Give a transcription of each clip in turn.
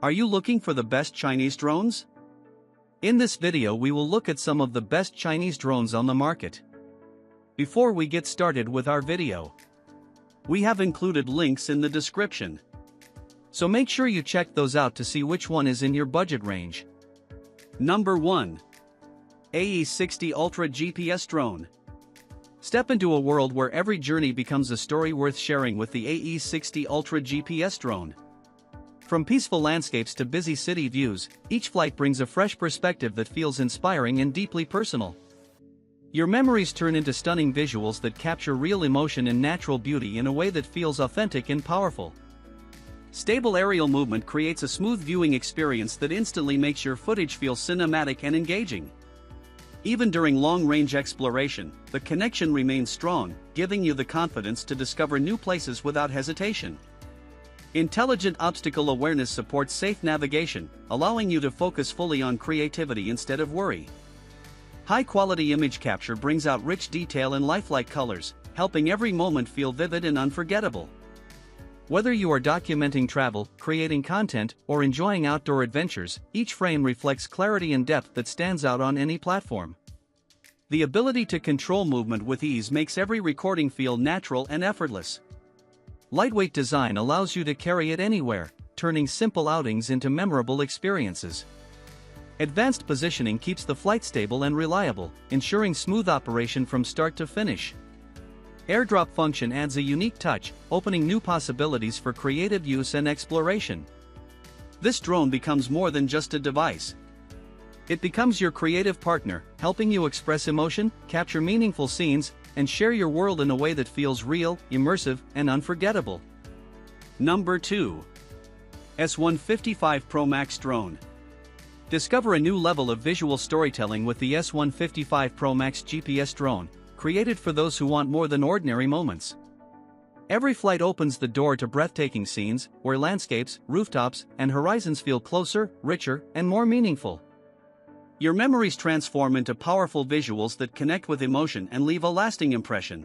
Are you looking for the best Chinese drones? In this video we will look at some of the best Chinese drones on the market. Before we get started with our video, we have included links in the description. So make sure you check those out to see which one is in your budget range. Number 1. AE60 Ultra GPS Drone. Step into a world where every journey becomes a story worth sharing with the AE60 Ultra GPS Drone. From peaceful landscapes to busy city views, each flight brings a fresh perspective that feels inspiring and deeply personal. Your memories turn into stunning visuals that capture real emotion and natural beauty in a way that feels authentic and powerful. Stable aerial movement creates a smooth viewing experience that instantly makes your footage feel cinematic and engaging. Even during long-range exploration, the connection remains strong, giving you the confidence to discover new places without hesitation. Intelligent obstacle awareness supports safe navigation, allowing you to focus fully on creativity instead of worry. High-quality image capture brings out rich detail and lifelike colors, helping every moment feel vivid and unforgettable. Whether you are documenting travel, creating content, or enjoying outdoor adventures, each frame reflects clarity and depth that stands out on any platform. The ability to control movement with ease makes every recording feel natural and effortless. Lightweight design allows you to carry it anywhere, turning simple outings into memorable experiences. Advanced positioning keeps the flight stable and reliable, ensuring smooth operation from start to finish. Airdrop function adds a unique touch, opening new possibilities for creative use and exploration. This drone becomes more than just a device. It becomes your creative partner, helping you express emotion, capture meaningful scenes, and share your world in a way that feels real, immersive, and unforgettable. Number 2. S155 Pro Max Drone. Discover a new level of visual storytelling with the S155 Pro Max GPS Drone, created for those who want more than ordinary moments. Every flight opens the door to breathtaking scenes, where landscapes, rooftops, and horizons feel closer, richer, and more meaningful. Your memories transform into powerful visuals that connect with emotion and leave a lasting impression.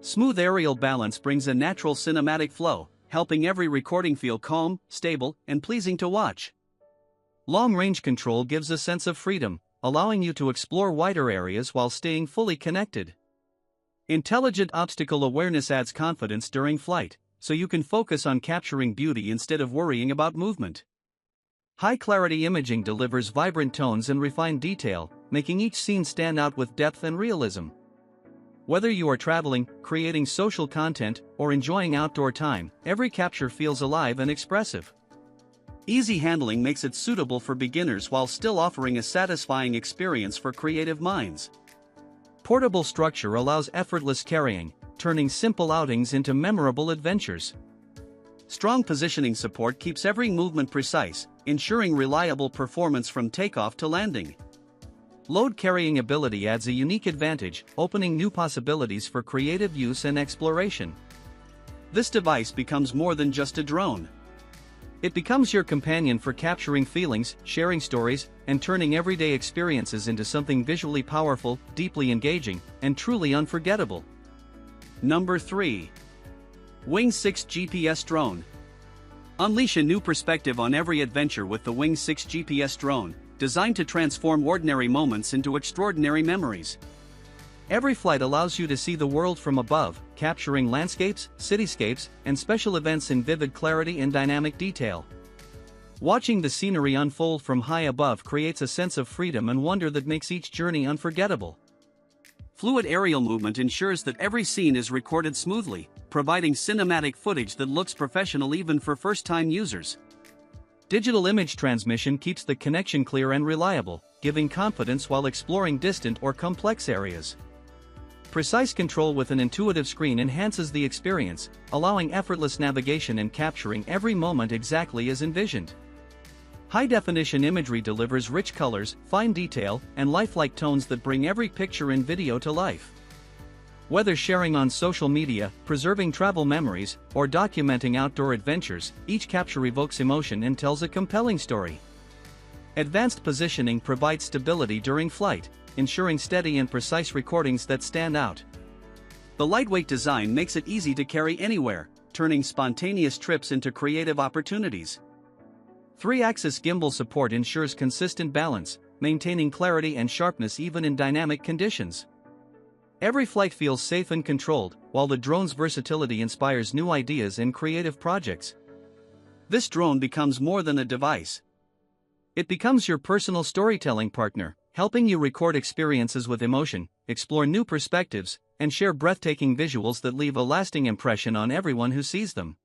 Smooth aerial balance brings a natural cinematic flow, helping every recording feel calm, stable, and pleasing to watch. Long-range control gives a sense of freedom, allowing you to explore wider areas while staying fully connected. Intelligent obstacle awareness adds confidence during flight, so you can focus on capturing beauty instead of worrying about movement. High-clarity imaging delivers vibrant tones and refined detail, making each scene stand out with depth and realism. Whether you are traveling, creating social content, or enjoying outdoor time, every capture feels alive and expressive. Easy handling makes it suitable for beginners while still offering a satisfying experience for creative minds. Portable structure allows effortless carrying, turning simple outings into memorable adventures. Strong positioning support keeps every movement precise, ensuring reliable performance from takeoff to landing. Load-carrying ability adds a unique advantage, opening new possibilities for creative use and exploration. This device becomes more than just a drone. It becomes your companion for capturing feelings, sharing stories, and turning everyday experiences into something visually powerful, deeply engaging, and truly unforgettable. Number 3. Wing 6 GPS Drone. Unleash a new perspective on every adventure with the Wing 6 GPS Drone, designed to transform ordinary moments into extraordinary memories. Every flight allows you to see the world from above, capturing landscapes, cityscapes, and special events in vivid clarity and dynamic detail. Watching the scenery unfold from high above creates a sense of freedom and wonder that makes each journey unforgettable. Fluid aerial movement ensures that every scene is recorded smoothly, providing cinematic footage that looks professional even for first-time users. Digital image transmission keeps the connection clear and reliable, giving confidence while exploring distant or complex areas. Precise control with an intuitive screen enhances the experience, allowing effortless navigation and capturing every moment exactly as envisioned. High-definition imagery delivers rich colors, fine detail, and lifelike tones that bring every picture and video to life. Whether sharing on social media, preserving travel memories, or documenting outdoor adventures, each capture evokes emotion and tells a compelling story. Advanced positioning provides stability during flight, ensuring steady and precise recordings that stand out. The lightweight design makes it easy to carry anywhere, turning spontaneous trips into creative opportunities. 3-axis gimbal support ensures consistent balance, maintaining clarity and sharpness even in dynamic conditions. Every flight feels safe and controlled, while the drone's versatility inspires new ideas and creative projects. This drone becomes more than a device. It becomes your personal storytelling partner, helping you record experiences with emotion, explore new perspectives, and share breathtaking visuals that leave a lasting impression on everyone who sees them.